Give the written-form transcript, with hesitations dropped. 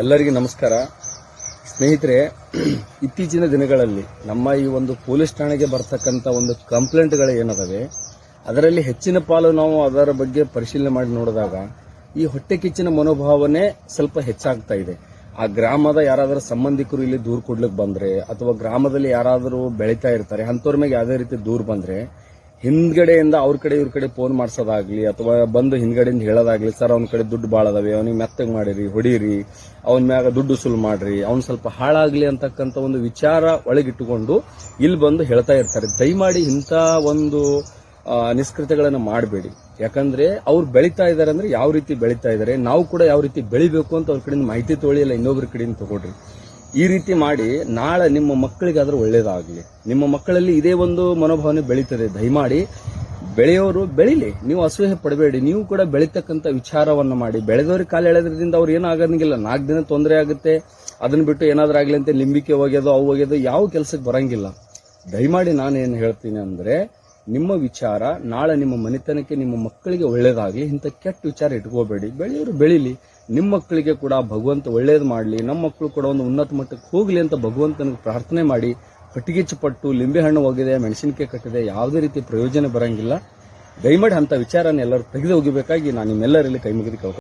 ಎಲ್ಲರಿಗೂ ನಮಸ್ಕಾರ ಸ್ನೇಹಿತರೆ. ಇತ್ತೀಚಿನ ದಿನಗಳಲ್ಲಿ ನಮ್ಮ ಈ ಒಂದು ಪೊಲೀಸ್ ಠಾಣೆಗೆ ಬರ್ತಕ್ಕಂಥ ಒಂದು ಕಂಪ್ಲೇಂಟ್ಗಳು ಏನದಾವೆ ಅದರಲ್ಲಿ ಹೆಚ್ಚಿನ ಪಾಲು ನಾವು ಅದರ ಬಗ್ಗೆ ಪರಿಶೀಲನೆ ಮಾಡಿ ನೋಡಿದಾಗ ಈ ಹೊಟ್ಟೆ ಕಿಚ್ಚಿನ ಮನೋಭಾವನೆ ಸ್ವಲ್ಪ ಹೆಚ್ಚಾಗ್ತಾ ಇದೆ. ಆ ಗ್ರಾಮದ ಯಾರಾದರೂ ಸಂಬಂಧಿಕರು ಇಲ್ಲಿ ದೂರು ಕೊಡ್ಲಿಕ್ಕೆ ಬಂದ್ರೆ ಅಥವಾ ಗ್ರಾಮದಲ್ಲಿ ಯಾರಾದರೂ ಬೆಳೀತಾ ಇರ್ತಾರೆ ಅಂಥವ್ರ ಮೇಲೆ ಯಾವುದೇ ರೀತಿ ದೂರು ಬಂದ್ರೆ ಹಿಂದ್ಗಡೆಯಿಂದ ಅವ್ರ ಕಡೆ ಇವ್ರ ಕಡೆ ಫೋನ್ ಮಾಡ್ಸೋದಾಗ್ಲಿ ಅಥವಾ ಬಂದು ಹಿಂದ್ಗಡೆಯಿಂದ ಹೇಳೋದಾಗ್ಲಿ, ಸರ್ ಅವ್ನ ಕಡೆ ದುಡ್ಡು ಭಾಳ ಅದಾವೆ, ಅವನಿಗೆ ಮೆತ್ತಗೆ ಮಾಡಿರಿ, ಹೊಡೀರಿ, ಅವನ ಮ್ಯಾಗ ದುಡ್ಡು ಸುಲ್ ಮಾಡ್ರಿ, ಅವ್ನು ಸ್ವಲ್ಪ ಹಾಳಾಗ್ಲಿ ಅಂತಕ್ಕಂಥ ಒಂದು ವಿಚಾರ ಒಳಗಿಟ್ಟುಕೊಂಡು ಇಲ್ಲಿ ಬಂದು ಹೇಳ್ತಾ ಇರ್ತಾರೆ. ದಯಮಾಡಿ ಇಂಥ ಒಂದು ನಿಷ್ಕೃತ್ಯಗಳನ್ನು ಮಾಡಬೇಡಿ. ಯಾಕಂದ್ರೆ ಅವ್ರು ಬೆಳೀತಾ ಇದಾರೆ ಅಂದ್ರೆ ಯಾವ ರೀತಿ ಬೆಳೀತಾ ಇದಾರೆ, ನಾವು ಕೂಡ ಯಾವ ರೀತಿ ಬೆಳಿಬೇಕು ಅಂತ ಅವ್ರ ಕಡೆಯಿಂದ ಮಾಹಿತಿ ತೊಗೊಳ್ಳಿ, ಇನ್ನೊಬ್ಬರ ಕಡೆಯಿಂದ ತಗೊಳ್ರಿ. ಈ ರೀತಿ ಮಾಡಿ ನಾಳೆ ನಿಮ್ಮ ಮಕ್ಕಳಿಗಾದ್ರೂ ಒಳ್ಳೇದಾಗಲಿ. ನಿಮ್ಮ ಮಕ್ಕಳಲ್ಲಿ ಇದೇ ಒಂದು ಮನೋಭಾವನೆ ಬೆಳೀತದೆ. ದಯಮಾಡಿ ಬೆಳೆಯೋರು ಬೆಳಿಲಿ, ನೀವು ಅಸೂಹೆ ಪಡಬೇಡಿ. ನೀವು ಕೂಡ ಬೆಳೀತಕ್ಕಂಥ ವಿಚಾರವನ್ನ ಮಾಡಿ. ಬೆಳೆದವ್ರಿಗೆ ಕಾಲು ಎಳೆದ್ರಿಂದ ಅವ್ರು ಏನಾಗಂಗಿಲ್ಲ. 4 ದಿನ ತೊಂದರೆ ಆಗುತ್ತೆ, ಅದನ್ನ ಬಿಟ್ಟು ಏನಾದ್ರೂ ಆಗ್ಲಿ ಅಂತ ಲಿಂಬಿಕೆ ಒಗೆಯೋದು ಅವು ಒಗೆಯೋದು ಯಾವ ಕೆಲಸಕ್ಕೆ ಬರಂಗಿಲ್ಲ. ದಯಮಾಡಿ ನಾನೇನು ಹೇಳ್ತೀನಿ ಅಂದ್ರೆ ನಿಮ್ಮ ವಿಚಾರ ನಾಳೆ ನಿಮ್ಮ ಮನೆತನಕ್ಕೆ ನಿಮ್ಮ ಮಕ್ಕಳಿಗೆ ಒಳ್ಳೇದಾಗ್ಲಿ. ಇಂಥ ಕೆಟ್ಟ ವಿಚಾರ ಇಟ್ಕೋಬೇಡಿ. ಬೆಳೆಯೋರು ಬೆಳಿಲಿ, ನಿಮ್ಮ ಮಕ್ಕಳಿಗೆ ಕೂಡ ಭಗವಂತ ಒಳ್ಳೇದು ಮಾಡಲಿ, ನಮ್ಮ ಮಕ್ಕಳು ಕೂಡ ಒಂದು ಉನ್ನತ ಮಟ್ಟಕ್ಕೆ ಹೋಗ್ಲಿ ಅಂತ ಭಗವಂತನಿಗೆ ಪ್ರಾರ್ಥನೆ ಮಾಡಿ. ಹೊಟ್ಟಿಗೆಚ್ಚು ಪಟ್ಟು ಲಿಂಬೆ ಹಣ್ಣು ಒಗೆದೆ, ಮೆಣಸಿನಕಾಯಿ ಕಟ್ಟಿದೆ, ಯಾವುದೇ ರೀತಿ ಪ್ರಯೋಜನ ಬರಂಗಿಲ್ಲ. ದಯಮಾಡಿ ಅಂತ ವಿಚಾರನ ಎಲ್ಲರೂ ತೆಗೆದು ಹೋಗಬೇಕಾಗಿ ನಾನು ನಿಮ್ಮೆಲ್ಲರಲ್ಲಿ ಕೈ ಮುಗಿದು